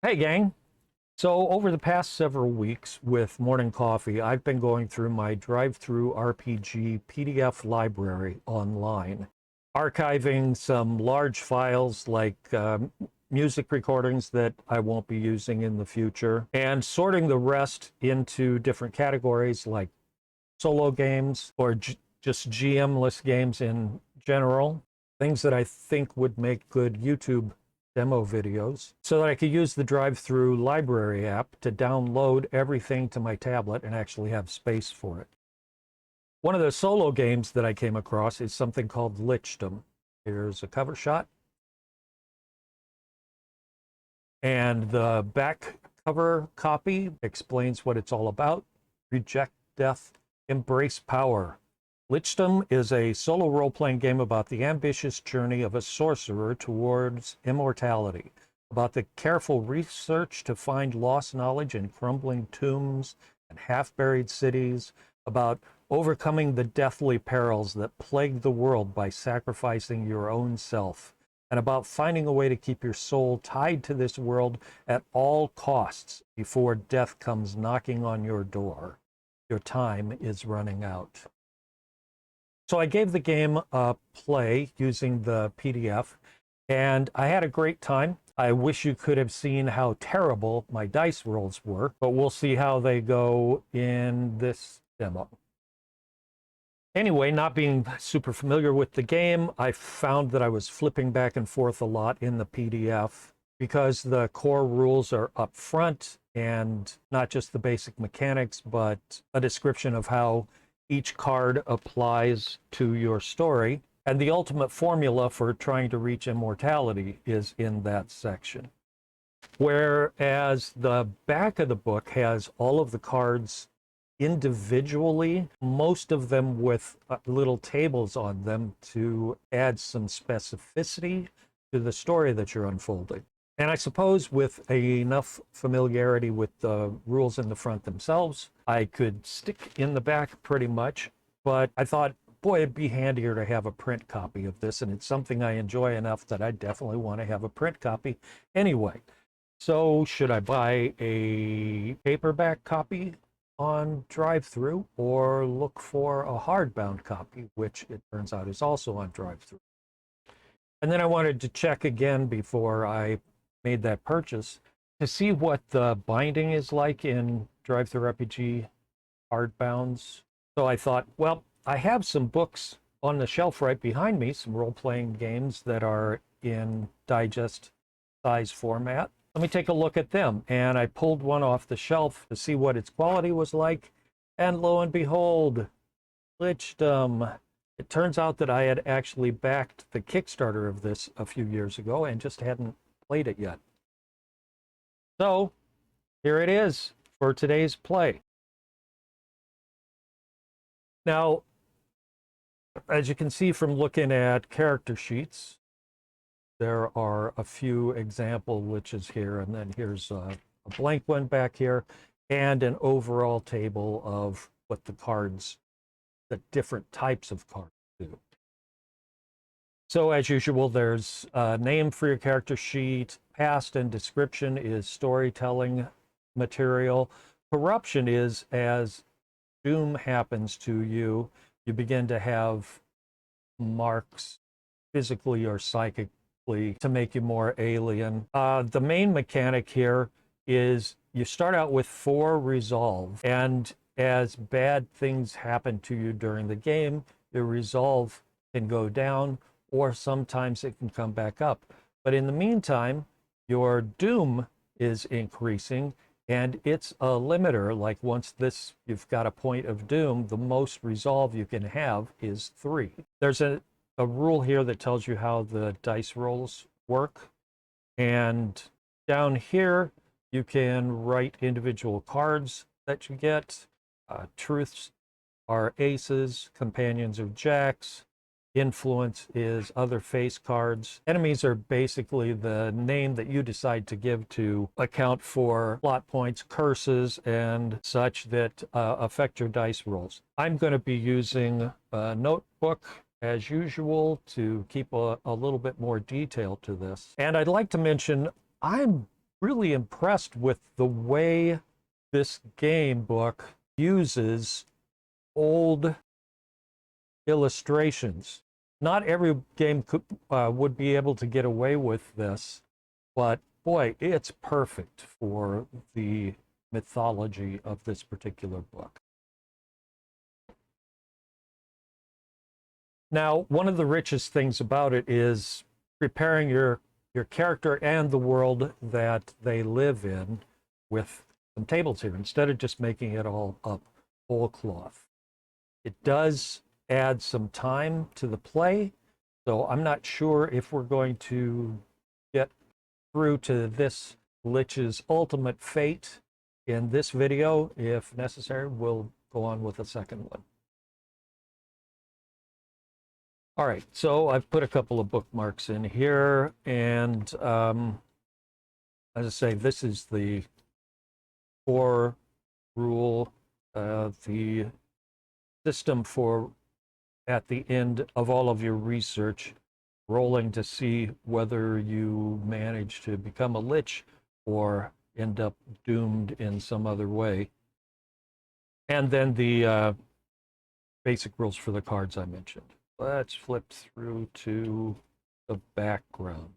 Hey gang! So over the past several weeks with Morning Coffee, I've been going through my drive-through RPG PDF library online, archiving some large files like music recordings that I won't be using in the future, and sorting the rest into different categories like solo games or just GM-less games in general, things that I think would make good YouTube demo videos, so that I could use the drive-through library app to download everything to my tablet and actually have space for it. One of the solo games that I came across is something called Lichdom. Here's a cover shot. And the back cover copy explains what it's all about. Reject death, embrace power. Lichdom is a solo role-playing game about the ambitious journey of a sorcerer towards immortality, about the careful research to find lost knowledge in crumbling tombs and half-buried cities, about overcoming the deathly perils that plague the world by sacrificing your own self, and about finding a way to keep your soul tied to this world at all costs before death comes knocking on your door. Your time is running out. So I gave the game a play using the PDF, and I had a great time. I wish you could have seen how terrible my dice rolls were, but we'll see how they go in this demo. Anyway, not being super familiar with the game, I found that I was flipping back and forth a lot in the PDF because the core rules are up front and not just the basic mechanics, but a description of how each card applies to your story, and the ultimate formula for trying to reach immortality is in that section. Whereas the back of the book has all of the cards individually, most of them with little tables on them to add some specificity to the story that you're unfolding. And I suppose with enough familiarity with the rules in the front themselves, I could stick in the back pretty much, but I thought, boy, it'd be handier to have a print copy of this, and it's something I enjoy enough that I definitely want to have a print copy anyway. So should I buy a paperback copy on drive-through or look for a hardbound copy, which it turns out is also on drive-through? And then I wanted to check again before I made that purchase to see what the binding is like in drive-through RPG hardbounds. So I thought, well, I have some books on the shelf right behind me, some role-playing games that are in digest size format. Let me take a look at them. And I pulled one off the shelf to see what its quality was like. And lo and behold, Lichdom. It turns out that I had actually backed the Kickstarter of this a few years ago and just hadn't played it yet. So here it is for today's play. Now, as you can see from looking at character sheets, there are a few example liches here, and then here's a blank one back here, and an overall table of what the cards, the different types of cards do. So as usual, there's a name for your character sheet. Past and description is storytelling material. Corruption is as doom happens to you, you begin to have marks physically or psychically to make you more alien. The main mechanic here is you start out with 4 resolve, and as bad things happen to you during the game, your resolve can go down, or sometimes it can come back up. But in the meantime, your doom is increasing, and it's a limiter. Like once you've got a point of doom, the most resolve you can have is 3. There's a rule here that tells you how the dice rolls work. And down here, you can write individual cards that you get. Truths are aces, companions are jacks. Influence is other face cards. Enemies are basically the name that you decide to give to account for plot points, curses, and such that affect your dice rolls. I'm going to be using a notebook as usual to keep a little bit more detail to this. And I'd like to mention, I'm really impressed with the way this game book uses old illustrations. Not every game would be able to get away with this, but boy, it's perfect for the mythology of this particular book. Now, one of the richest things about it is preparing your character and the world that they live in with some tables here, instead of just making it all up whole cloth. It does add some time to the play, so I'm not sure if we're going to get through to this Lich's ultimate fate in this video. If necessary, we'll go on with a second one. All right, so I've put a couple of bookmarks in here, and as I say, this is the core rule, the system for, at the end of all of your research, rolling to see whether you manage to become a lich or end up doomed in some other way. And then the basic rules for the cards I mentioned. Let's flip through to the background.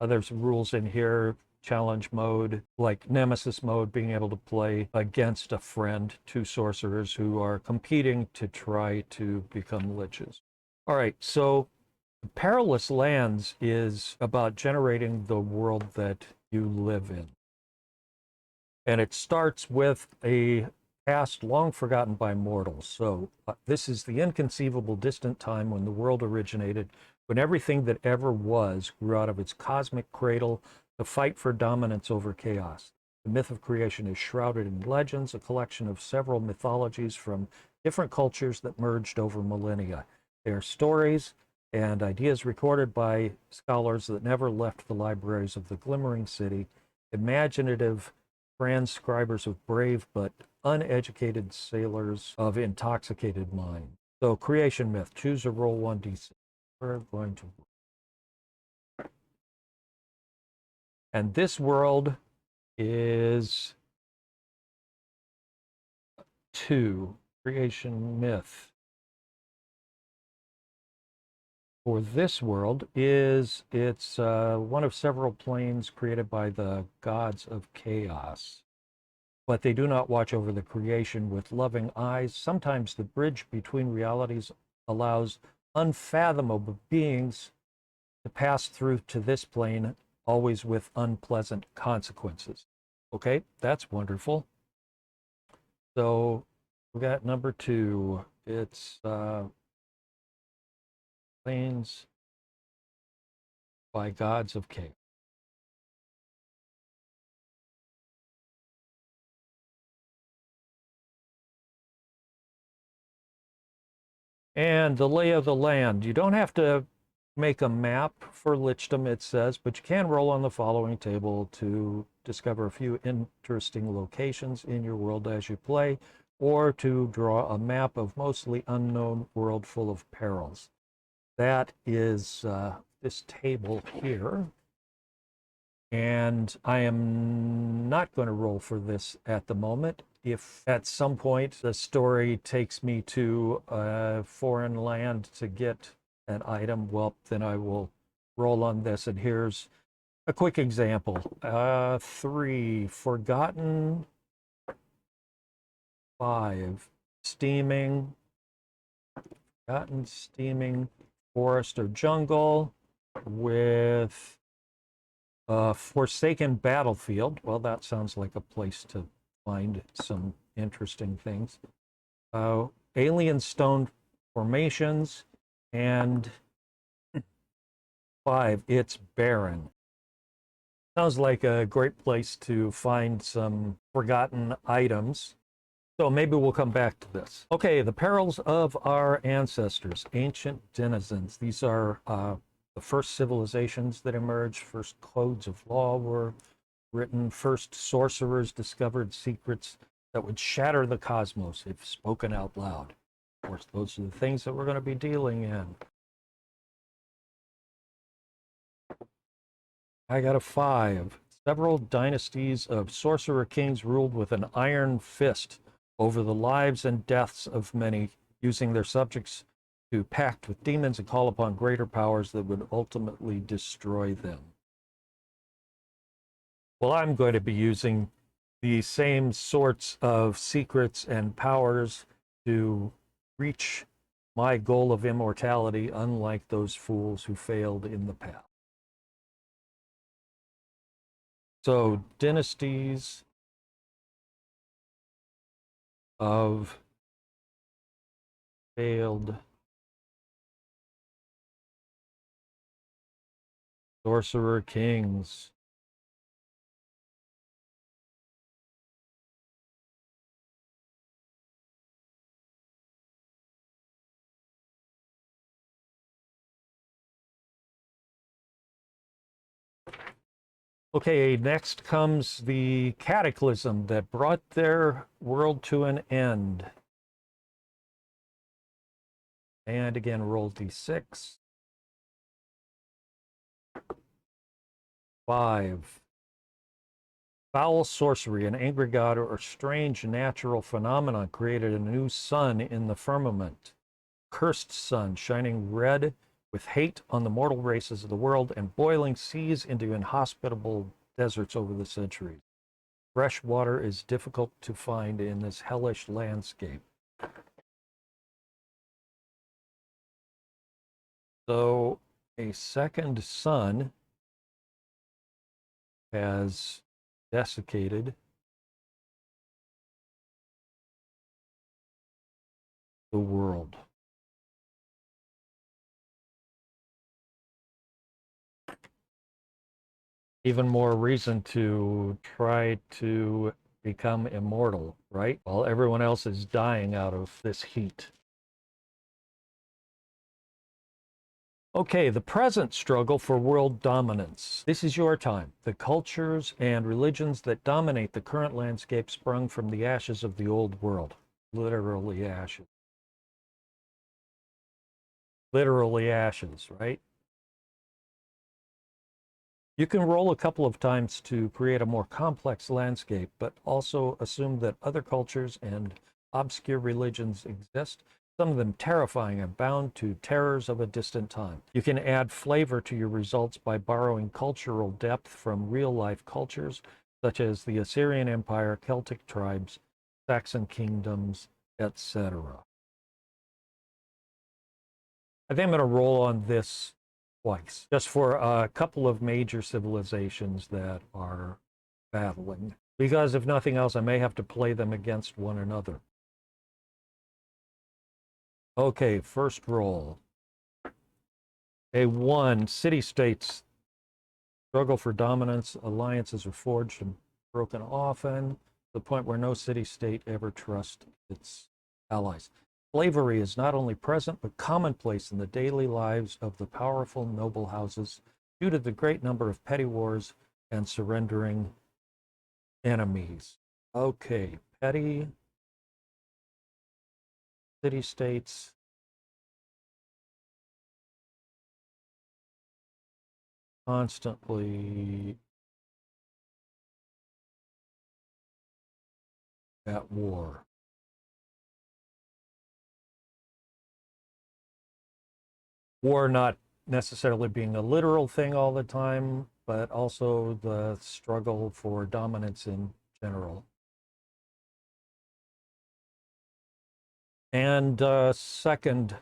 There's rules in here, challenge mode, like Nemesis mode, being able to play against a friend, two sorcerers who are competing to try to become liches. All right, so Perilous Lands is about generating the world that you live in. And it starts with a past long forgotten by mortals. So this is the inconceivable distant time when the world originated, when everything that ever was grew out of its cosmic cradle to fight for dominance over chaos. The myth of creation is shrouded in legends, a collection of several mythologies from different cultures that merged over millennia. They are stories and ideas recorded by scholars that never left the libraries of the glimmering city, imaginative transcribers of brave but uneducated sailors of intoxicated mind. So creation myth, choose a roll 1d6. We're going to, and this world is 2, creation myth. For this world is, it's one of several planes created by the gods of chaos. But they do not watch over the creation with loving eyes. Sometimes the bridge between realities allows unfathomable beings to pass through to this plane, always with unpleasant consequences. Okay, that's wonderful. So we got number 2. It's planes by gods of chaos. And the lay of the land. You don't have to make a map for Lichdom, it says, but you can roll on the following table to discover a few interesting locations in your world as you play, or to draw a map of mostly unknown world full of perils. That is this table here. And I am not going to roll for this at the moment. If at some point the story takes me to a foreign land to get an item, well, then I will roll on this. And here's a quick example. 3, forgotten. 5, steaming. Forgotten, steaming, forest or jungle with forsaken battlefield. Well, that sounds like a place to find some interesting things. Alien stone formations, and 5, it's barren. Sounds like a great place to find some forgotten items. So maybe we'll come back to this. Okay, the perils of our ancestors, ancient denizens. These are the first civilizations that emerged, first codes of law were written, first sorcerers discovered secrets that would shatter the cosmos if spoken out loud. Of course, those are the things that we're going to be dealing in. I got a 5. Several dynasties of sorcerer kings ruled with an iron fist over the lives and deaths of many, using their subjects to pact with demons and call upon greater powers that would ultimately destroy them. Well, I'm going to be using the same sorts of secrets and powers to reach my goal of immortality, unlike those fools who failed in the past. So, dynasties of failed sorcerer kings. Okay, next comes the cataclysm that brought their world to an end. And again, roll d6. 5. Foul sorcery, an angry god or strange natural phenomenon created a new sun in the firmament. Cursed sun, shining red with hate on the mortal races of the world and boiling seas into inhospitable deserts over the centuries. Fresh water is difficult to find in this hellish landscape. So a second sun has desiccated the world. Even more reason to try to become immortal, right? While everyone else is dying out of this heat. Okay, the present struggle for world dominance. This is your time. The cultures and religions that dominate the current landscape sprung from the ashes of the old world. Literally ashes. Literally ashes, right? You can roll a couple of times to create a more complex landscape, but also assume that other cultures and obscure religions exist, some of them terrifying and bound to terrors of a distant time. You can add flavor to your results by borrowing cultural depth from real-life cultures, such as the Assyrian Empire, Celtic tribes, Saxon kingdoms, etc. I think I'm going to roll on this twice, just for a couple of major civilizations that are battling. Because if nothing else, I may have to play them against one another. Okay, first roll. A 1. City-states struggle for dominance. Alliances are forged and broken often, to the point where no city-state ever trusts its allies. Slavery is not only present, but commonplace in the daily lives of the powerful noble houses due to the great number of petty wars and surrendering enemies. Okay, petty city-states. Constantly at war. War not necessarily being a literal thing all the time, but also the struggle for dominance in general. And second,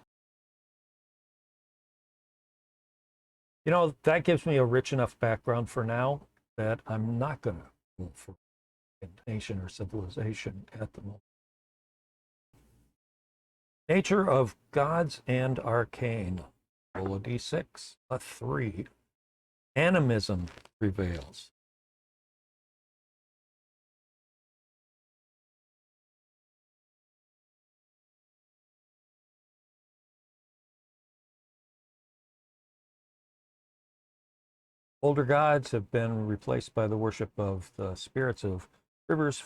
you know, that gives me a rich enough background for now that I'm not going to roll for a nation or civilization at the moment. Nature of gods and arcane. Roll a d6, a 3. Animism prevails. Older gods have been replaced by the worship of the spirits of rivers,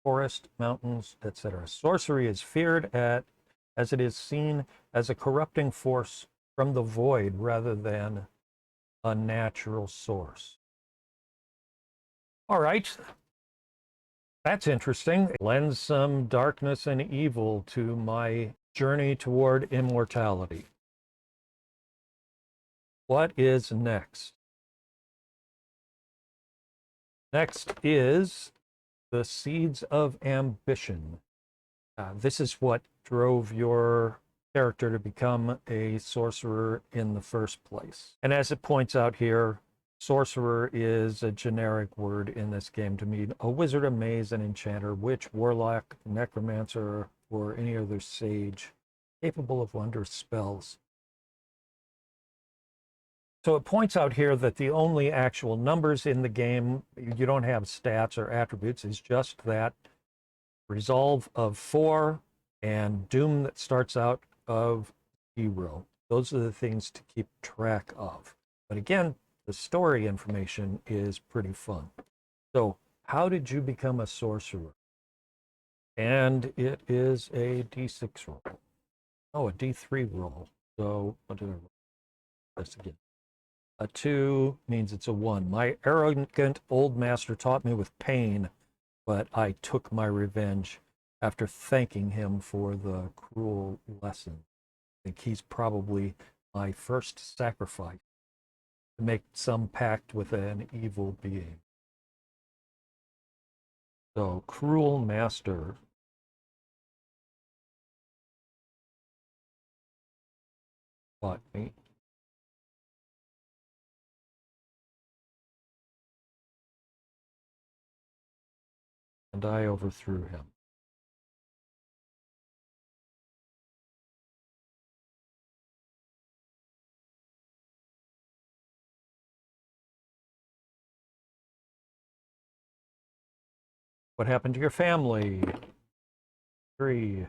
forest, mountains, etc. Sorcery is feared as it is seen as a corrupting force from the void rather than a natural source. All right, that's interesting. It lends some darkness and evil to my journey toward immortality. What is next? Next is the Seeds of Ambition. This is what drove your character to become a sorcerer in the first place. And as it points out here, sorcerer is a generic word in this game to mean a wizard, a mage, an enchanter, witch, warlock, necromancer, or any other sage capable of wondrous spells. So it points out here that the only actual numbers in the game, you don't have stats or attributes, is just that resolve of 4 and doom that starts out of 0. Those are the things to keep track of. But again, the story information is pretty fun. So how did you become a sorcerer? And it is a d6 roll. Oh, a d3 roll. So what did I roll this again? A 2 means it's a 1. My arrogant old master taught me with pain, but I took my revenge after thanking him for the cruel lesson. I think he's probably my first sacrifice to make some pact with an evil being. So, cruel master. Fought me. And I overthrew him. What happened to your family? 3.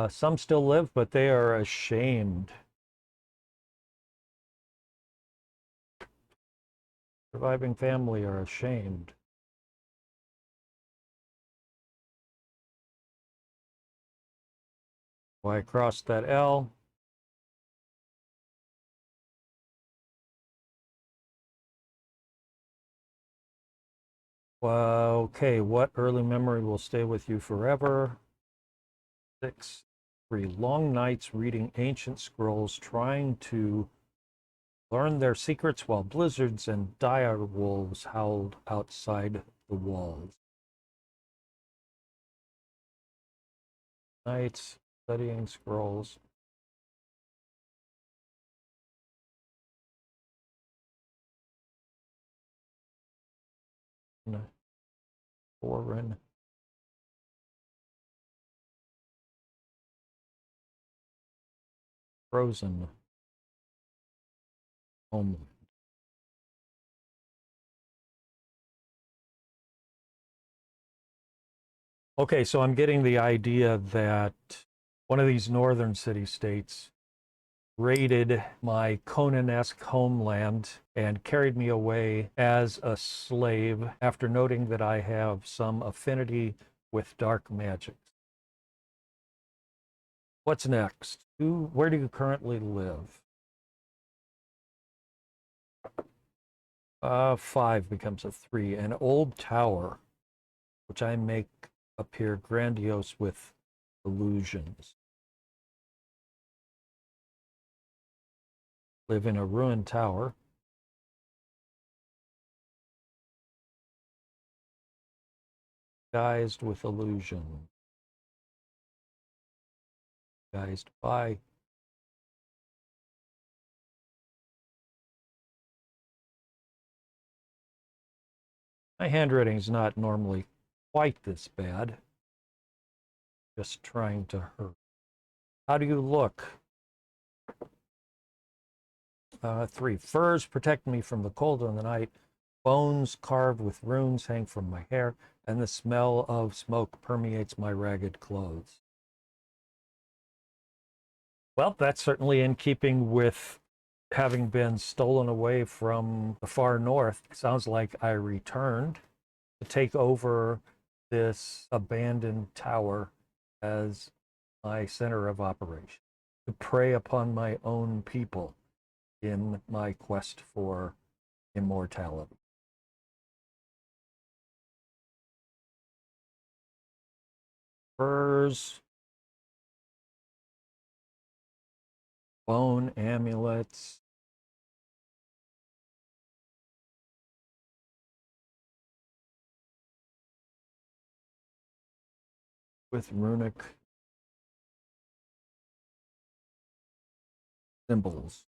Some still live, but they are ashamed. Surviving family are ashamed. Why I crossed that L? Well, okay, what early memory will stay with you forever? 6. 3. Long nights reading ancient scrolls, trying to learn their secrets while blizzards and dire wolves howled outside the walls. Nights studying scrolls. Foreign. Frozen. Homeland. Okay, so I'm getting the idea that one of these northern city-states raided my Conan-esque homeland and carried me away as a slave after noting that I have some affinity with dark magic. What's next? Where do you currently live? 5 becomes a 3. An old tower, which I make appear grandiose with illusions. Live in a ruined tower. Disguised with illusion. Disguised by. My handwriting is not normally quite this bad. Just trying to hurt. How do you look? 3. Furs protect me from the cold in the night. Bones carved with runes hang from my hair, and the smell of smoke permeates my ragged clothes. Well, that's certainly in keeping with having been stolen away from the far north. It sounds like I returned to take over this abandoned tower as my center of operation, to prey upon my own people in my quest for immortality. Furs, bone amulets. With runic symbols.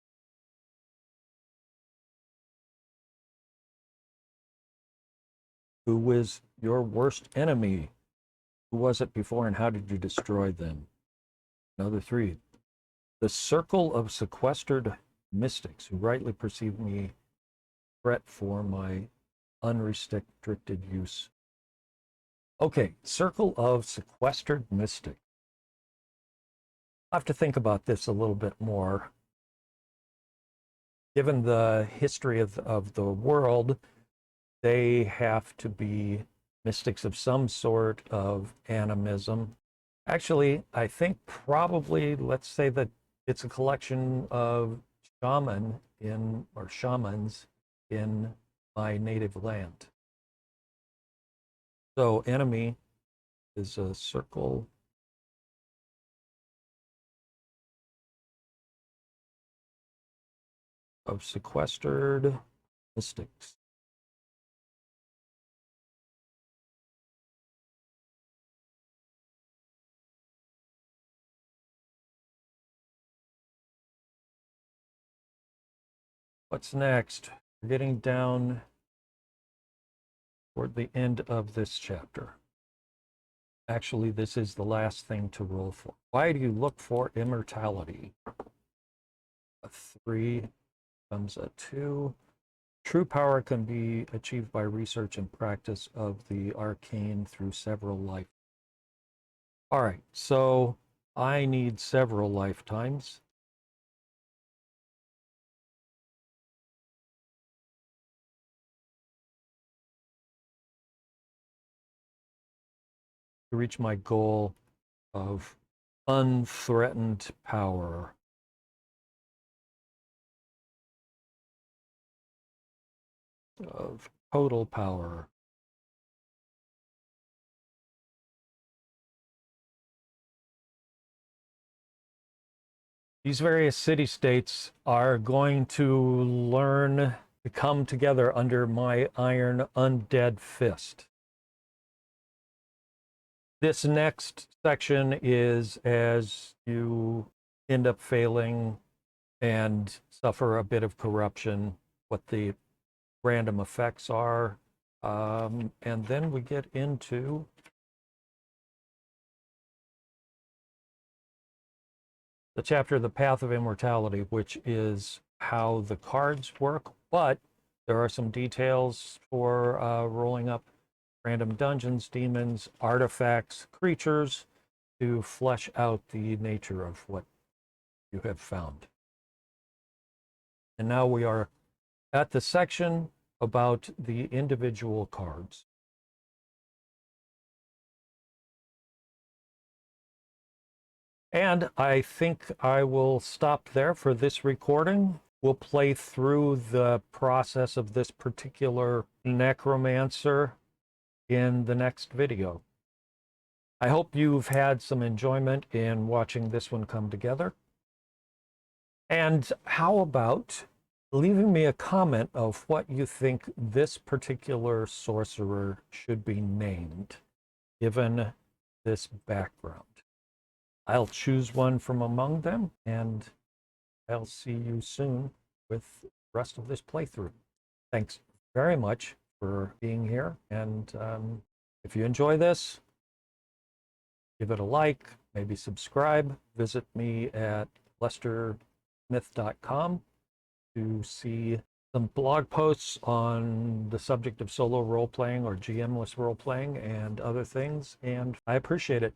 Who was your worst enemy? Who was it before and how did you destroy them? Another 3. The circle of sequestered mystics who rightly perceive me threat for my unrestricted use. Okay, circle of sequestered mystics. I'll have to think about this a little bit more. Given the history of the world, they have to be mystics of some sort of animism. Actually, I think probably, let's say that it's a collection of shamans in my native land. So enemy is a circle of sequestered mystics. What's next? We're getting down toward the end of this chapter. Actually, this is the last thing to roll for. Why do you look for immortality? A 3 becomes a 2. True power can be achieved by research and practice of the arcane through several life. All right, so I need several lifetimes. To reach my goal of unthreatened power. Of total power. These various city-states are going to learn to come together under my iron undead fist. This next section is as you end up failing and suffer a bit of corruption, what the random effects are. And then we get into the chapter, The Path of Immortality, which is how the cards work, but there are some details for rolling up random dungeons, demons, artifacts, creatures to flesh out the nature of what you have found. And now we are at the section about the individual cards. And I think I will stop there for this recording. We'll play through the process of this particular necromancer in the next video. I hope you've had some enjoyment in watching this one come together. And how about leaving me a comment of what you think this particular sorcerer should be named, given this background. I'll choose one from among them, and I'll see you soon with the rest of this playthrough. Thanks very much for being here, and if you enjoy this, give it a like, maybe subscribe. Visit me at lestersmith.com to see some blog posts on the subject of solo role-playing or GM-less role-playing and other things, and I appreciate it.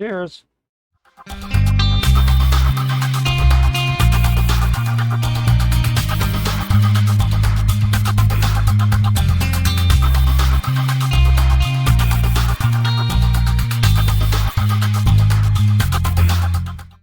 Cheers!